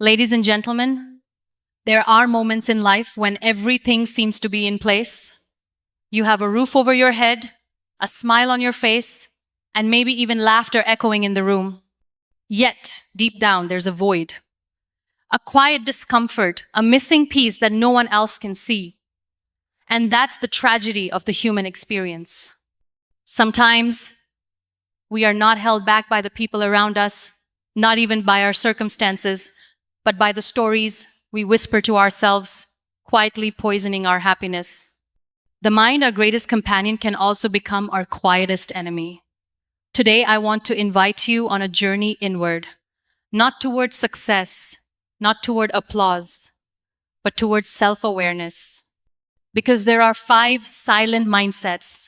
Ladies and gentlemen, there are moments in life when everything seems to be in place. You have a roof over your head, a smile on your face, and maybe even laughter echoing in the room. Yet, deep down, there's a void, a quiet discomfort, a missing piece that no one else can see. And that's the tragedy of the human experience. Sometimes we are not held back by the people around us, not even by our circumstances, but by the stories we whisper to ourselves, quietly poisoning our happiness. The mind, our greatest companion, can also become our quietest enemy. Today, I want to invite you on a journey inward, not toward success, not toward applause, but towards self-awareness. Because there are 5 silent mindsets,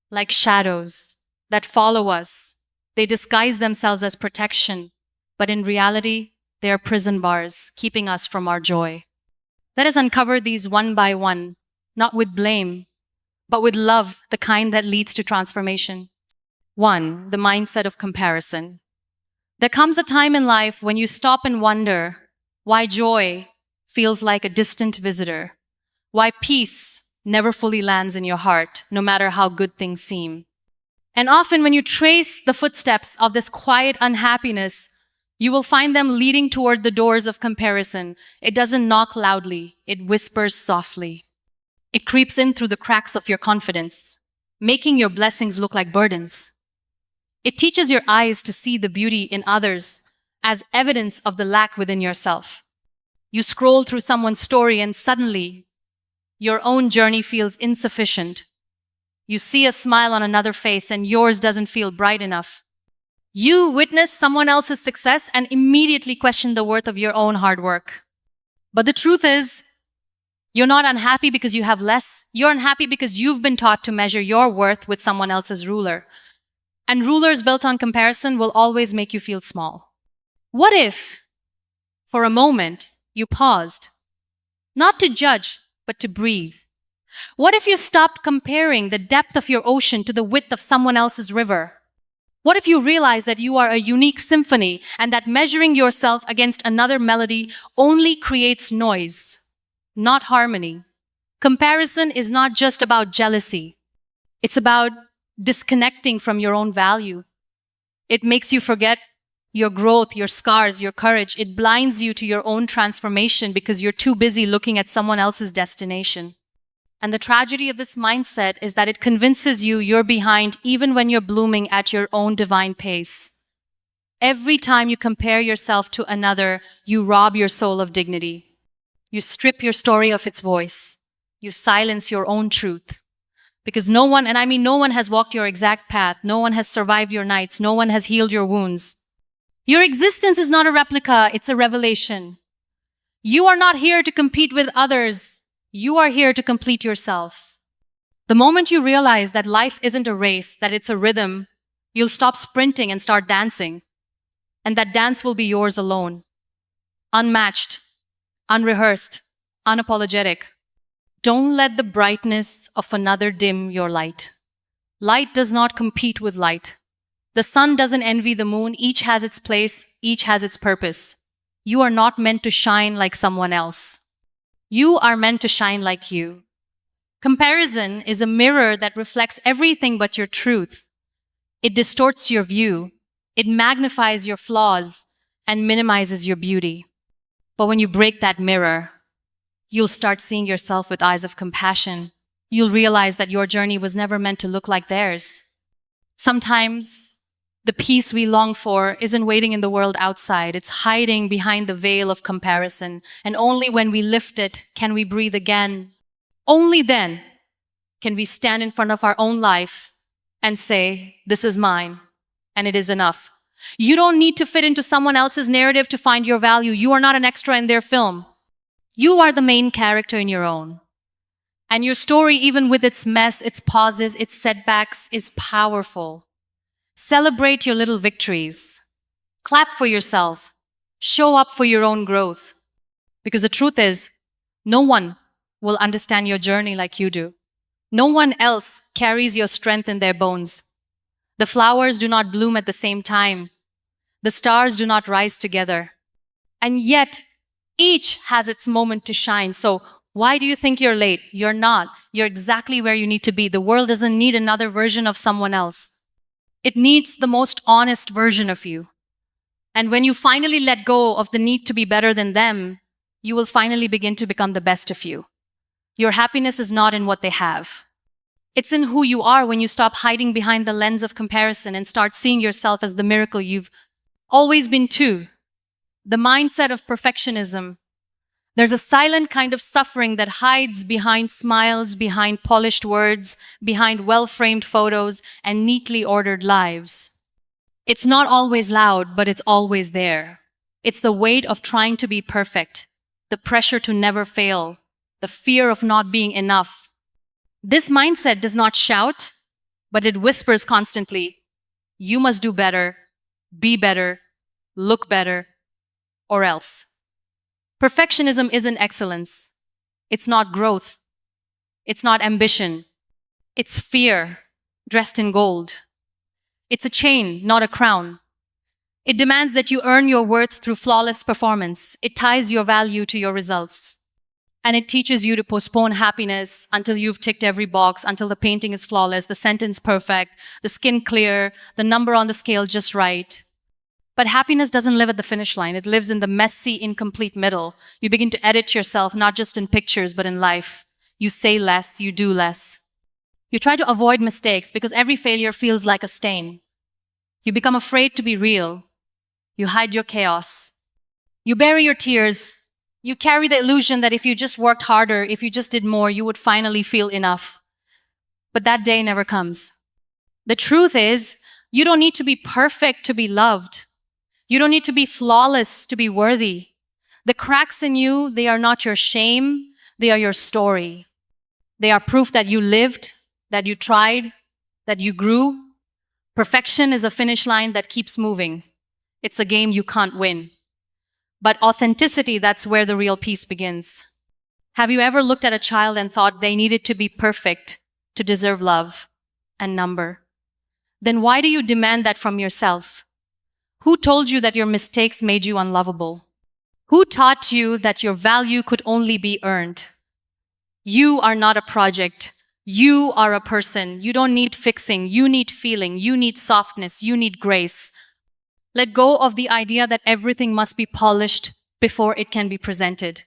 like shadows, that follow us. They disguise themselves as protection, but in reality, they are prison bars, keeping us from our joy. Let us uncover these one by one, not with blame, but with love, the kind that leads to transformation. 1. The mindset of comparison. There comes a time in life when you stop and wonder why joy feels like a distant visitor, why peace never fully lands in your heart, no matter how good things seem. And often when you trace the footsteps of this quiet unhappiness, you will find them leading toward the doors of comparison. It doesn't knock loudly, it whispers softly. It creeps in through the cracks of your confidence, making your blessings look like burdens. It teaches your eyes to see the beauty in others as evidence of the lack within yourself. You scroll through someone's story and suddenly your own journey feels insufficient. You see a smile on another face and yours doesn't feel bright enough. You witness someone else's success and immediately question the worth of your own hard work. But the truth is, you're not unhappy because you have less. You're unhappy because you've been taught to measure your worth with someone else's ruler. And rulers built on comparison will always make you feel small. What if, for a moment, you paused? Not to judge, but to breathe. What if you stopped comparing the depth of your ocean to the width of someone else's river? What if you realize that you are a unique symphony and that measuring yourself against another melody only creates noise, not harmony? Comparison is not just about jealousy. It's about disconnecting from your own value. It makes you forget your growth, your scars, your courage. It blinds you to your own transformation because you're too busy looking at someone else's destination. And the tragedy of this mindset is that it convinces you you're behind even when you're blooming at your own divine pace. Every time you compare yourself to another, you rob your soul of dignity. You strip your story of its voice. You silence your own truth. Because no one, and I mean no one, has walked your exact path. No one has survived your nights. No one has healed your wounds. Your existence is not a replica, it's a revelation. You are not here to compete with others. You are here to complete yourself. The moment you realize that life isn't a race, that it's a rhythm, you'll stop sprinting and start dancing. And that dance will be yours alone. Unmatched, unrehearsed, unapologetic. Don't let the brightness of another dim your light. Light does not compete with light. The sun doesn't envy the moon. Each has its place, each has its purpose. You are not meant to shine like someone else. You are meant to shine like you. Comparison is a mirror that reflects everything but your truth. It distorts your view. It magnifies your flaws and minimizes your beauty. But when you break that mirror, you'll start seeing yourself with eyes of compassion. You'll realize that your journey was never meant to look like theirs. Sometimes the peace we long for isn't waiting in the world outside. It's hiding behind the veil of comparison. And only when we lift it can we breathe again. Only then can we stand in front of our own life and say, this is mine, and it is enough. You don't need to fit into someone else's narrative to find your value. You are not an extra in their film. You are the main character in your own. And your story, even with its mess, its pauses, its setbacks, is powerful. Celebrate your little victories. Clap for yourself. Show up for your own growth. Because the truth is, no one will understand your journey like you do. No one else carries your strength in their bones. The flowers do not bloom at the same time. The stars do not rise together. And yet, Each has its moment to shine. So why do you think you're late? You're not. You're exactly where you need to be. The world doesn't need another version of someone else. It needs the most honest version of you. And when you finally let go of the need to be better than them, you will finally begin to become the best of you. Your happiness is not in what they have. It's in who you are when you stop hiding behind the lens of comparison and start seeing yourself as the miracle you've always been too. The mindset of perfectionism. There's a silent kind of suffering that hides behind smiles, behind polished words, behind well-framed photos, and neatly ordered lives. It's not always loud, but it's always there. It's the weight of trying to be perfect, the pressure to never fail, the fear of not being enough. This mindset does not shout, but it whispers constantly, you must do better, be better, look better, or else. Perfectionism isn't excellence. It's not growth. It's not ambition. It's fear, dressed in gold. It's a chain, not a crown. It demands that you earn your worth through flawless performance. It ties your value to your results. And it teaches you to postpone happiness until you've ticked every box, until the painting is flawless, the sentence perfect, the skin clear, the number on the scale just right. But happiness doesn't live at the finish line. It lives in the messy, incomplete middle. You begin to edit yourself, not just in pictures, but in life. You say less, you do less. You try to avoid mistakes because every failure feels like a stain. You become afraid to be real. You hide your chaos. You bury your tears. You carry the illusion that if you just worked harder, if you just did more, you would finally feel enough. But that day never comes. The truth is, you don't need to be perfect to be loved. You don't need to be flawless to be worthy. The cracks in you, they are not your shame, they are your story. They are proof that you lived, that you tried, that you grew. Perfection is a finish line that keeps moving. It's a game you can't win. But authenticity, that's where the real peace begins. Have you ever looked at a child and thought they needed to be perfect to deserve love and number? Then why do you demand that from yourself? Who told you that your mistakes made you unlovable? Who taught you that your value could only be earned? You are not a project. You are a person. You don't need fixing. You need feeling. You need softness. You need grace. Let go of the idea that everything must be polished before it can be presented.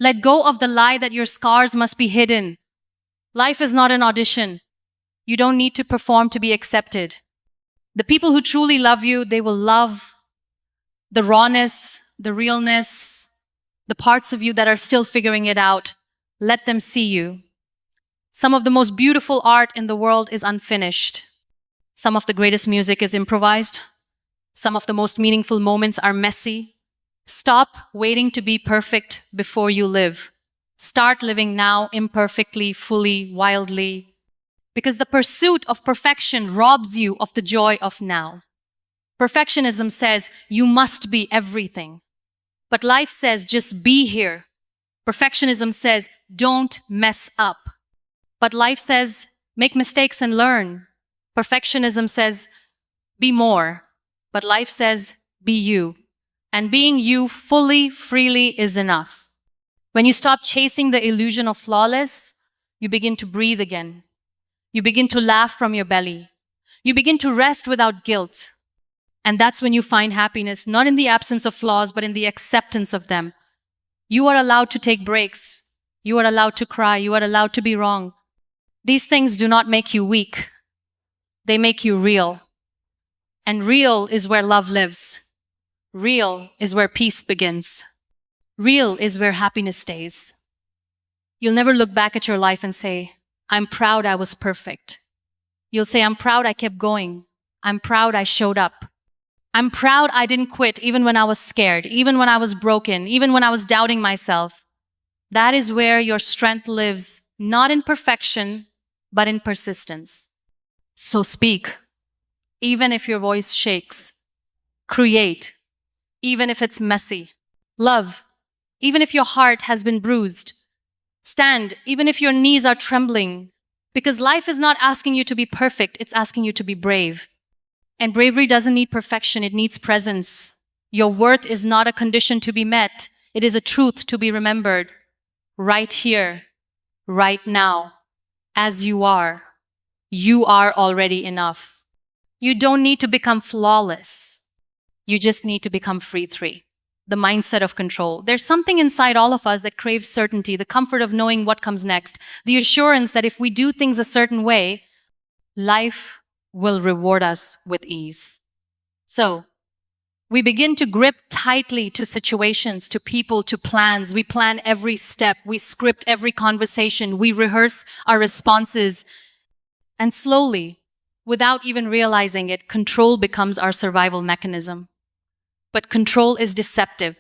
Let go of the lie that your scars must be hidden. Life is not an audition. You don't need to perform to be accepted. The people who truly love you, they will love the rawness, the realness, the parts of you that are still figuring it out. Let them see you. Some of the most beautiful art in the world is unfinished. Some of the greatest music is improvised. Some of the most meaningful moments are messy. Stop waiting to be perfect before you live. Start living now imperfectly, fully, wildly. Because the pursuit of perfection robs you of the joy of now. Perfectionism says you must be everything. But life says just be here. Perfectionism says don't mess up. But life says make mistakes and learn. Perfectionism says be more. But life says be you. And being you fully, freely is enough. When you stop chasing the illusion of flawless, you begin to breathe again. You begin to laugh from your belly. You begin to rest without guilt. And that's when you find happiness, not in the absence of flaws, but in the acceptance of them. You are allowed to take breaks. You are allowed to cry. You are allowed to be wrong. These things do not make you weak. They make you real. And real is where love lives. Real is where peace begins. Real is where happiness stays. You'll never look back at your life and say, I'm proud I was perfect. You'll say, I'm proud I kept going. I'm proud I showed up. I'm proud I didn't quit even when I was scared, even when I was broken, even when I was doubting myself. That is where your strength lives, not in perfection, but in persistence. So speak, even if your voice shakes. Create, even if it's messy. Love, even if your heart has been bruised. Stand, even if your knees are trembling. Because life is not asking you to be perfect, it's asking you to be brave. And bravery doesn't need perfection, it needs presence. Your worth is not a condition to be met. It is a truth to be remembered right here, right now, as you are. You are already enough. You don't need to become flawless. You just need to become free. The mindset of control. There's something inside all of us that craves certainty, the comfort of knowing what comes next, the assurance that if we do things a certain way, life will reward us with ease. So, we begin to grip tightly to situations, to people, to plans. We plan every step. We script every conversation. We rehearse our responses. And slowly, without even realizing it, control becomes our survival mechanism. But control is deceptive.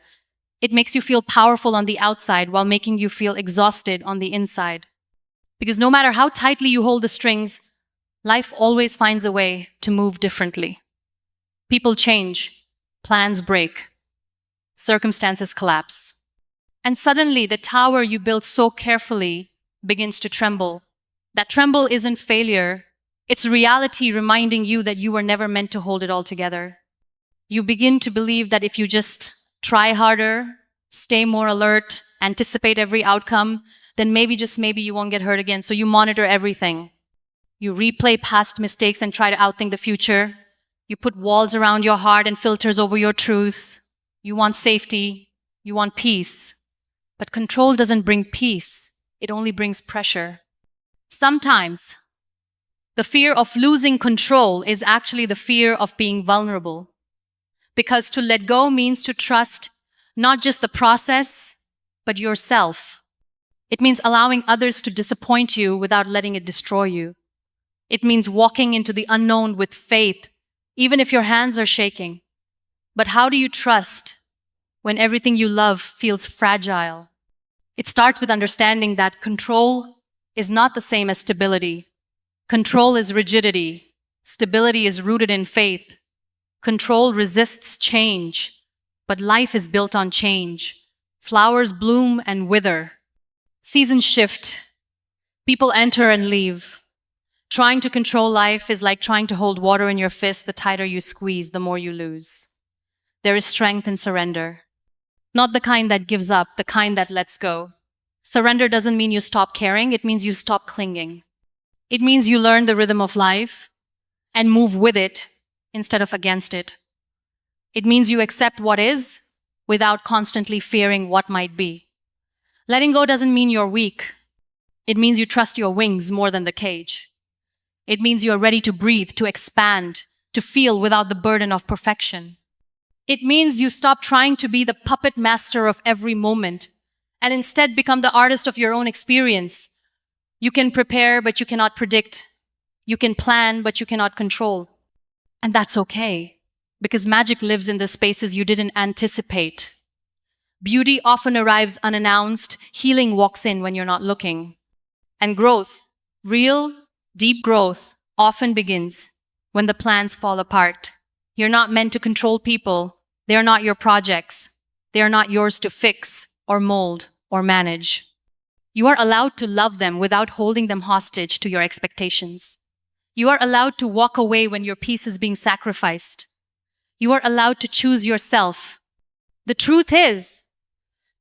It makes you feel powerful on the outside while making you feel exhausted on the inside. Because no matter how tightly you hold the strings, life always finds a way to move differently. People change, plans break, circumstances collapse. And suddenly, the tower you built so carefully begins to tremble. That tremble isn't failure, it's reality reminding you that you were never meant to hold it all together. You begin to believe that if you just try harder, stay more alert, anticipate every outcome, then maybe, just maybe, you won't get hurt again. So you monitor everything. You replay past mistakes and try to outthink the future. You put walls around your heart and filters over your truth. You want safety. You want peace. But control doesn't bring peace. It only brings pressure. Sometimes, the fear of losing control is actually the fear of being vulnerable. Because to let go means to trust not just the process, but yourself. It means allowing others to disappoint you without letting it destroy you. It means walking into the unknown with faith, even if your hands are shaking. But how do you trust when everything you love feels fragile? It starts with understanding that control is not the same as stability. Control is rigidity. Stability is rooted in faith. Control resists change, but life is built on change. Flowers bloom and wither. Seasons shift. People enter and leave. Trying to control life is like trying to hold water in your fist. The tighter you squeeze, the more you lose. There is strength in surrender. Not the kind that gives up, the kind that lets go. Surrender doesn't mean you stop caring, it means you stop clinging. It means you learn the rhythm of life and move with it instead of against it. It means you accept what is without constantly fearing what might be. Letting go doesn't mean you're weak. It means you trust your wings more than the cage. It means you're ready to breathe, to expand, to feel without the burden of perfection. It means you stop trying to be the puppet master of every moment and instead become the artist of your own experience. You can prepare, but you cannot predict. You can plan, but you cannot control. And that's okay, because magic lives in the spaces you didn't anticipate. Beauty often arrives unannounced. Healing walks in when you're not looking. And growth, real, deep growth, often begins when the plans fall apart. You're not meant to control people. They are not your projects. They are not yours to fix or mold or manage. You are allowed to love them without holding them hostage to your expectations. You are allowed to walk away when your peace is being sacrificed. You are allowed to choose yourself. The truth is,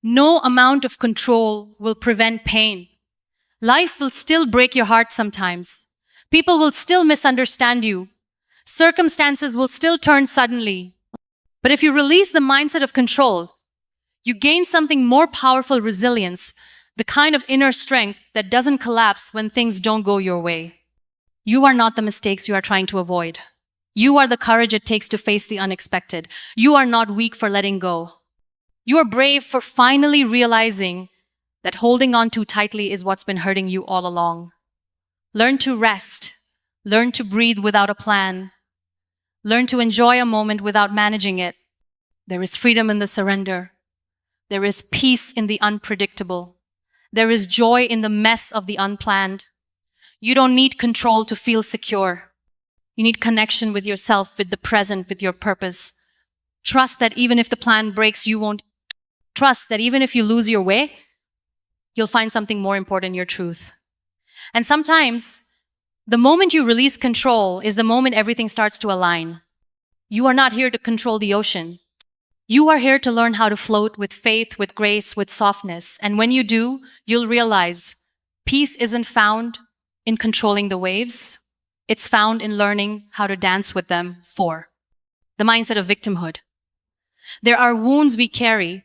no amount of control will prevent pain. Life will still break your heart sometimes. People will still misunderstand you. Circumstances will still turn suddenly. But if you release the mindset of control, you gain something more powerful: resilience, the kind of inner strength that doesn't collapse when things don't go your way. You are not the mistakes you are trying to avoid. You are the courage it takes to face the unexpected. You are not weak for letting go. You are brave for finally realizing that holding on too tightly is what's been hurting you all along. Learn to rest. Learn to breathe without a plan. Learn to enjoy a moment without managing it. There is freedom in the surrender. There is peace in the unpredictable. There is joy in the mess of the unplanned. You don't need control to feel secure. You need connection with yourself, with the present, with your purpose. Trust that even if the plan breaks, you won't. Trust that even if you lose your way, you'll find something more important: your truth. And sometimes, the moment you release control is the moment everything starts to align. You are not here to control the ocean. You are here to learn how to float with faith, with grace, with softness. And when you do, you'll realize peace isn't found in controlling the waves, it's found in learning how to dance with them. 4. The mindset of victimhood. There are wounds we carry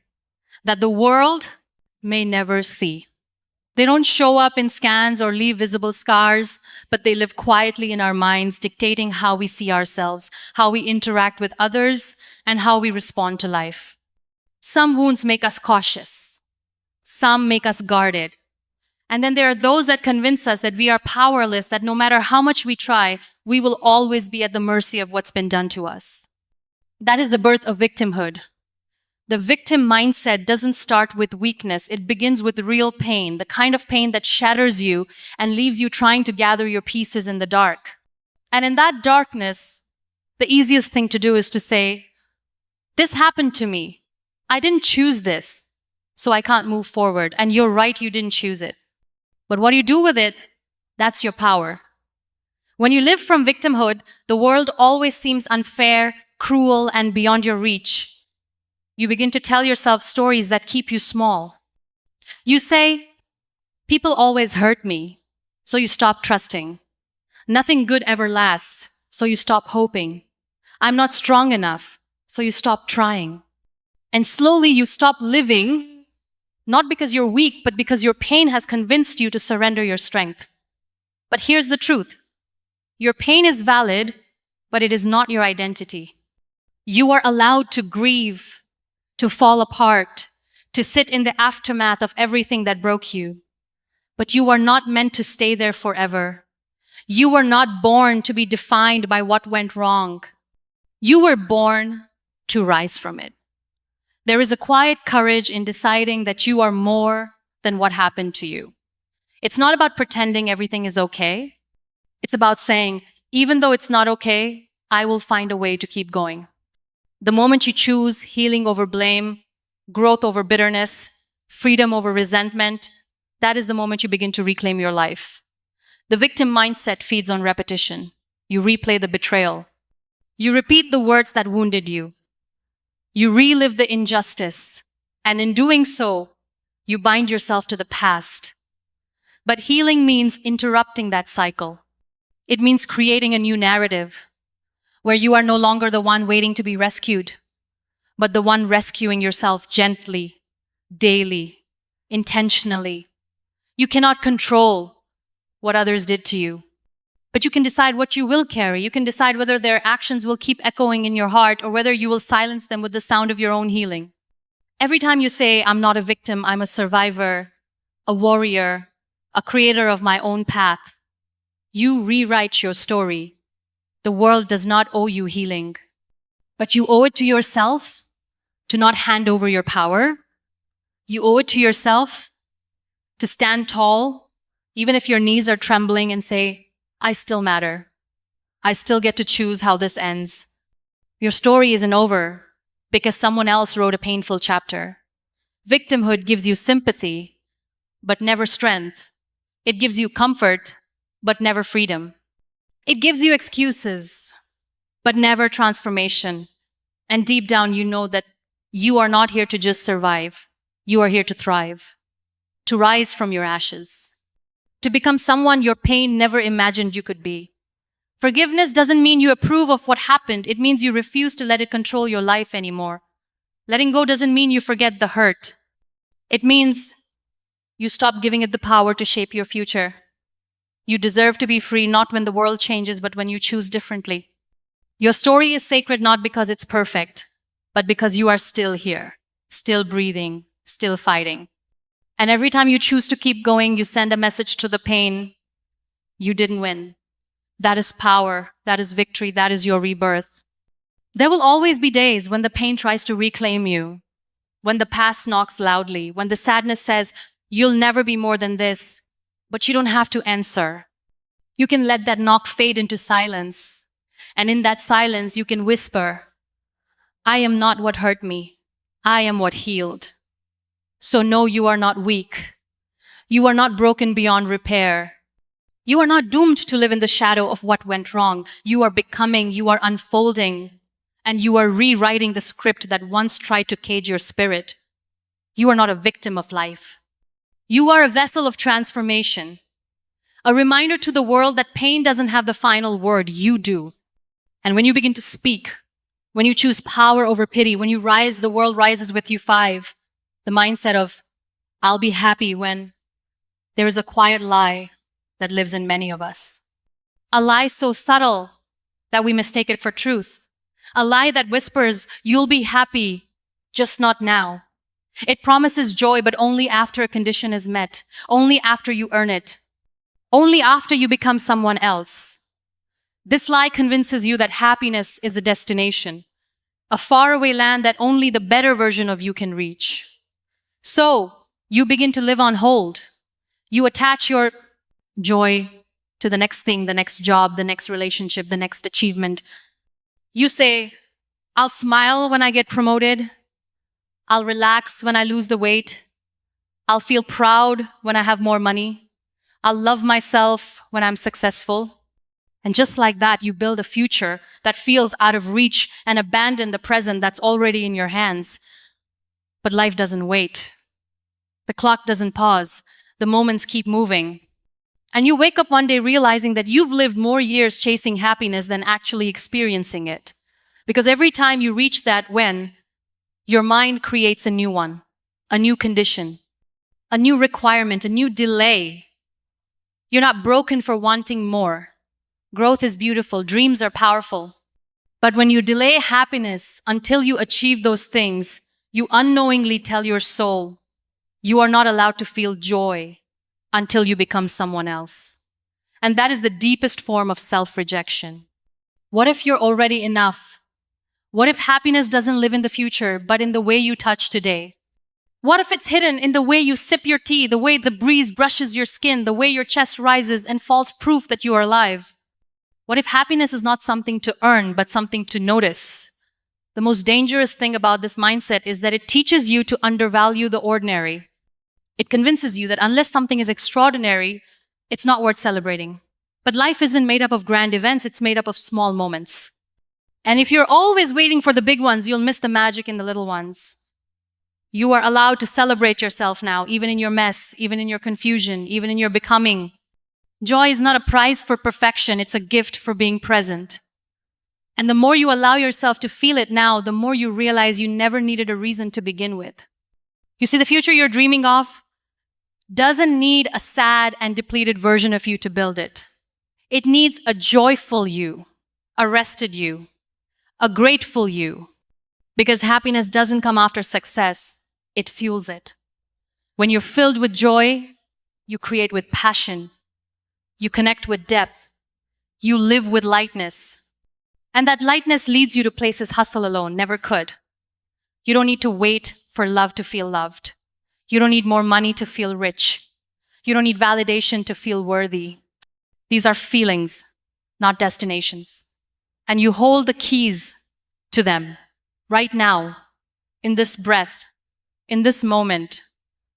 that the world may never see. They don't show up in scans or leave visible scars, but they live quietly in our minds, dictating how we see ourselves, how we interact with others, and how we respond to life. Some wounds make us cautious. Some make us guarded. And then there are those that convince us that we are powerless, that no matter how much we try, we will always be at the mercy of what's been done to us. That is the birth of victimhood. The victim mindset doesn't start with weakness. It begins with real pain, the kind of pain that shatters you and leaves you trying to gather your pieces in the dark. And in that darkness, the easiest thing to do is to say, this happened to me. I didn't choose this, so I can't move forward. And you're right, you didn't choose it. But what you do with it, that's your power. When you live from victimhood, the world always seems unfair, cruel, and beyond your reach. You begin to tell yourself stories that keep you small. You say, people always hurt me, so you stop trusting. Nothing good ever lasts, so you stop hoping. I'm not strong enough, so you stop trying. And slowly you stop living, not because you're weak, but because your pain has convinced you to surrender your strength. But here's the truth. Your pain is valid, but it is not your identity. You are allowed to grieve, to fall apart, to sit in the aftermath of everything that broke you. But you are not meant to stay there forever. You were not born to be defined by what went wrong. You were born to rise from it. There is a quiet courage in deciding that you are more than what happened to you. It's not about pretending everything is okay. It's about saying, even though it's not okay, I will find a way to keep going. The moment you choose healing over blame, growth over bitterness, freedom over resentment, that is the moment you begin to reclaim your life. The victim mindset feeds on repetition. You replay the betrayal. You repeat the words that wounded you. You relive the injustice. And in doing so, you bind yourself to the past. But healing means interrupting that cycle. It means creating a new narrative where you are no longer the one waiting to be rescued, but the one rescuing yourself gently, daily, intentionally. You cannot control what others did to you, but you can decide what you will carry. You can decide whether their actions will keep echoing in your heart or whether you will silence them with the sound of your own healing. Every time you say, I'm not a victim, I'm a survivor, a warrior, a creator of my own path, you rewrite your story. The world does not owe you healing, but you owe it to yourself to not hand over your power. You owe it to yourself to stand tall, even if your knees are trembling, and say, I still matter. I still get to choose how this ends. Your story isn't over because someone else wrote a painful chapter. Victimhood gives you sympathy, but never strength. It gives you comfort, but never freedom. It gives you excuses, but never transformation. And deep down, you know that you are not here to just survive. You are here to thrive, to rise from your ashes, to become someone your pain never imagined you could be. Forgiveness doesn't mean you approve of what happened. It means you refuse to let it control your life anymore. Letting go doesn't mean you forget the hurt. It means you stop giving it the power to shape your future. You deserve to be free, not when the world changes, but when you choose differently. Your story is sacred not because it's perfect, but because you are still here, still breathing, still fighting. And every time you choose to keep going, you send a message to the pain. You didn't win. That is power. That is victory. That is your rebirth. There will always be days when the pain tries to reclaim you, when the past knocks loudly, when the sadness says, you'll never be more than this. But you don't have to answer. You can let that knock fade into silence. And in that silence, you can whisper, I am not what hurt me. I am what healed. So no, you are not weak. You are not broken beyond repair. You are not doomed to live in the shadow of what went wrong. You are becoming, you are unfolding. and you are rewriting the script that once tried to cage your spirit. You are not a victim of life. You are a vessel of transformation, a reminder to the world that pain doesn't have the final word, you do. And when you begin to speak, when you choose power over pity, when you rise, the world rises with you. 5. The mindset of, I'll be happy when, there is a quiet lie that lives in many of us. A lie so subtle that we mistake it for truth. A lie that whispers, you'll be happy, just not now. It promises joy, but only after a condition is met, only after you earn it, only after you become someone else. This lie convinces you that happiness is a destination, a faraway land that only the better version of you can reach. So, you begin to live on hold. You attach your joy to the next thing, the next job, the next relationship, the next achievement. You say, I'll smile when I get promoted. I'll relax when I lose the weight. I'll feel proud when I have more money. I'll love myself when I'm successful. And just like that, you build a future that feels out of reach and abandon the present that's already in your hands. But life doesn't wait. The clock doesn't pause. The moments keep moving. And you wake up one day realizing that you've lived more years chasing happiness than actually experiencing it. Because every time you reach that when, your mind creates a new one, a new condition, a new requirement, a new delay. You're not broken for wanting more. Growth is beautiful, dreams are powerful. But when you delay happiness until you achieve those things, you unknowingly tell your soul, you are not allowed to feel joy until you become someone else. And that is the deepest form of self-rejection. What if you're already enough? What if happiness doesn't live in the future, but in the way you touch today? What if it's hidden in the way you sip your tea, the way the breeze brushes your skin, the way your chest rises and falls, proof that you are alive? What if happiness is not something to earn, but something to notice? The most dangerous thing about this mindset is that it teaches you to undervalue the ordinary. It convinces you that unless something is extraordinary, it's not worth celebrating. But life isn't made up of grand events, it's made up of small moments. And if you're always waiting for the big ones, you'll miss the magic in the little ones. You are allowed to celebrate yourself now, even in your mess, even in your confusion, even in your becoming. Joy is not a prize for perfection, it's a gift for being present. And the more you allow yourself to feel it now, the more you realize you never needed a reason to begin with. You see, the future you're dreaming of doesn't need a sad and depleted version of you to build it. It needs a joyful you, a rested you, a grateful you. Because happiness doesn't come after success, it fuels it. When you're filled with joy, you create with passion. You connect with depth. You live with lightness. And that lightness leads you to places hustle alone never could. You don't need to wait for love to feel loved. You don't need more money to feel rich. You don't need validation to feel worthy. These are feelings, not destinations. And you hold the keys to them right now, in this breath, in this moment.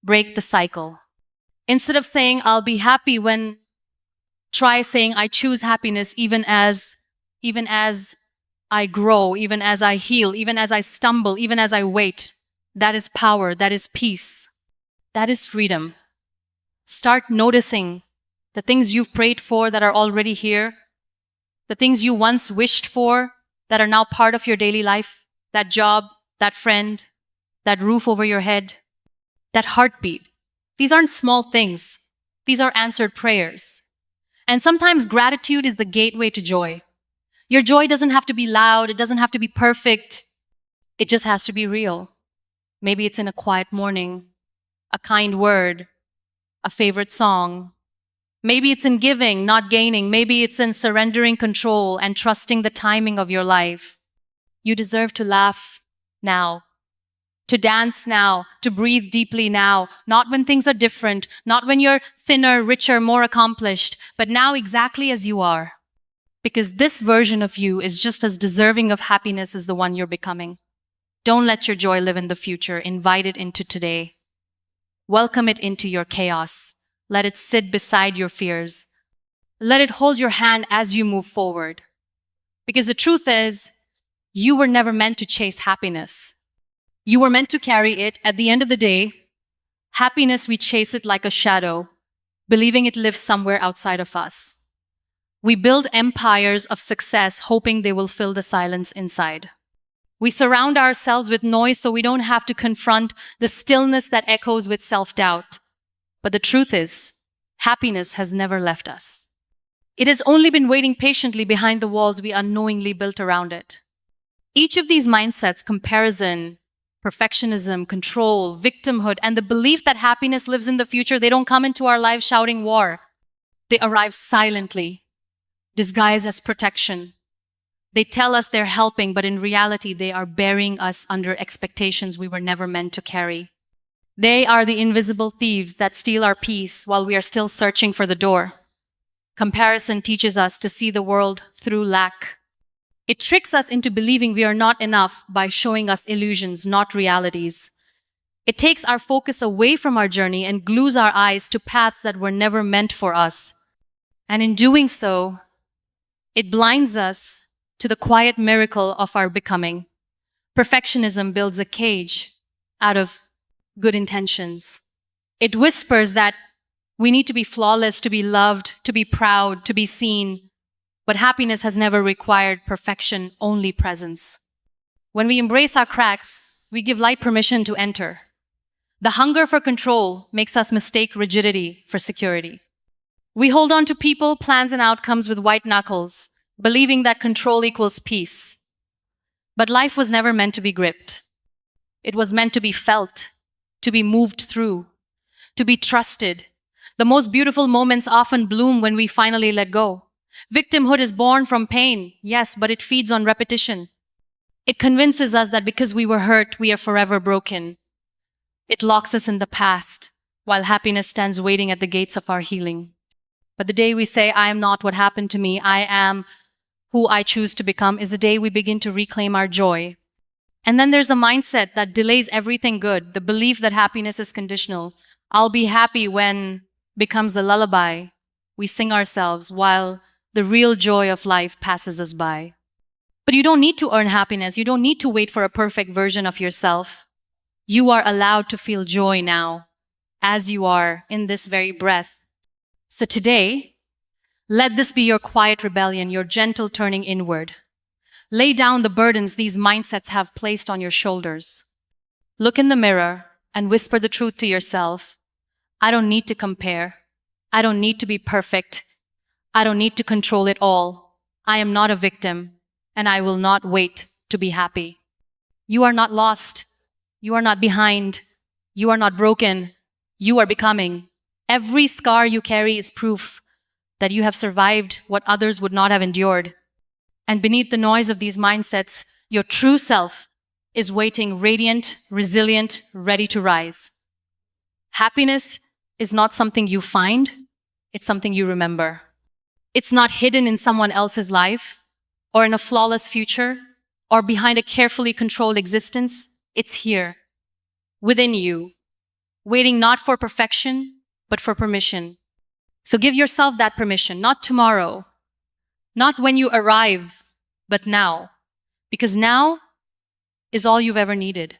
Break the cycle. Instead of saying, I'll be happy when, try saying, I choose happiness even as I grow, even as I heal, even as I stumble, even as I wait. That is power, that is peace, that is freedom. Start noticing the things you've prayed for that are already here, the things you once wished for that are now part of your daily life, that job, that friend, that roof over your head, that heartbeat. These aren't small things. These are answered prayers. And sometimes gratitude is the gateway to joy. Your joy doesn't have to be loud. It doesn't have to be perfect. It just has to be real. Maybe it's in a quiet morning, a kind word, a favorite song. Maybe it's in giving, not gaining. Maybe it's in surrendering control and trusting the timing of your life. You deserve to laugh now, to dance now, to breathe deeply now, not when things are different, not when you're thinner, richer, more accomplished, but now exactly as you are. Because this version of you is just as deserving of happiness as the one you're becoming. Don't let your joy live in the future. Invite it into today. Welcome it into your chaos. Let it sit beside your fears. Let it hold your hand as you move forward. Because the truth is, You were never meant to chase happiness. You were meant to carry it. At the end of the day, happiness, we chase it like a shadow, believing it lives somewhere outside of us. We build empires of success, hoping they will fill the silence inside. We surround ourselves with noise so we don't have to confront the stillness that echoes with self-doubt. But the truth is, happiness has never left us. It has only been waiting patiently behind the walls we unknowingly built around it. Each of these mindsets, comparison, perfectionism, control, victimhood, and the belief that happiness lives in the future, they don't come into our lives shouting war. They arrive silently, disguised as protection. They tell us they're helping, but in reality, they are burying us under expectations we were never meant to carry. They are the invisible thieves that steal our peace while we are still searching for the door. Comparison teaches us to see the world through lack. It tricks us into believing we are not enough by showing us illusions, not realities. It takes our focus away from our journey and glues our eyes to paths that were never meant for us. And in doing so, it blinds us to the quiet miracle of our becoming. Perfectionism builds a cage out of good intentions. It whispers that we need to be flawless, to be loved, to be proud, to be seen. But happiness has never required perfection, only presence. When we embrace our cracks, we give light permission to enter. The hunger for control makes us mistake rigidity for security. We hold on to people, plans, and outcomes with white knuckles, believing that control equals peace. But life was never meant to be gripped. It was meant to be felt, to be moved through, to be trusted. The most beautiful moments often bloom when we finally let go. Victimhood is born from pain, yes, but it feeds on repetition. It convinces us that because we were hurt, we are forever broken. It locks us in the past, while happiness stands waiting at the gates of our healing. But the day we say, I am not what happened to me, I am who I choose to become, is the day we begin to reclaim our joy. And then there's a mindset that delays everything good, the belief that happiness is conditional. I'll be happy when becomes the lullaby we sing ourselves while the real joy of life passes us by. But you don't need to earn happiness. You don't need to wait for a perfect version of yourself. You are allowed to feel joy now, as you are in this very breath. So today, let this be your quiet rebellion, your gentle turning inward. Lay down the burdens these mindsets have placed on your shoulders. Look in the mirror and whisper the truth to yourself. I don't need to compare. I don't need to be perfect. I don't need to control it all. I am not a victim, and I will not wait to be happy. You are not lost. You are not behind. You are not broken. You are becoming. Every scar you carry is proof that you have survived what others would not have endured. And beneath the noise of these mindsets, your true self is waiting, radiant, resilient, ready to rise. Happiness is not something you find, it's something you remember. It's not hidden in someone else's life, or in a flawless future, or behind a carefully controlled existence. It's here, within you, waiting not for perfection, but for permission. So give yourself that permission, not tomorrow, not when you arrive, but now. Because now is all you've ever needed.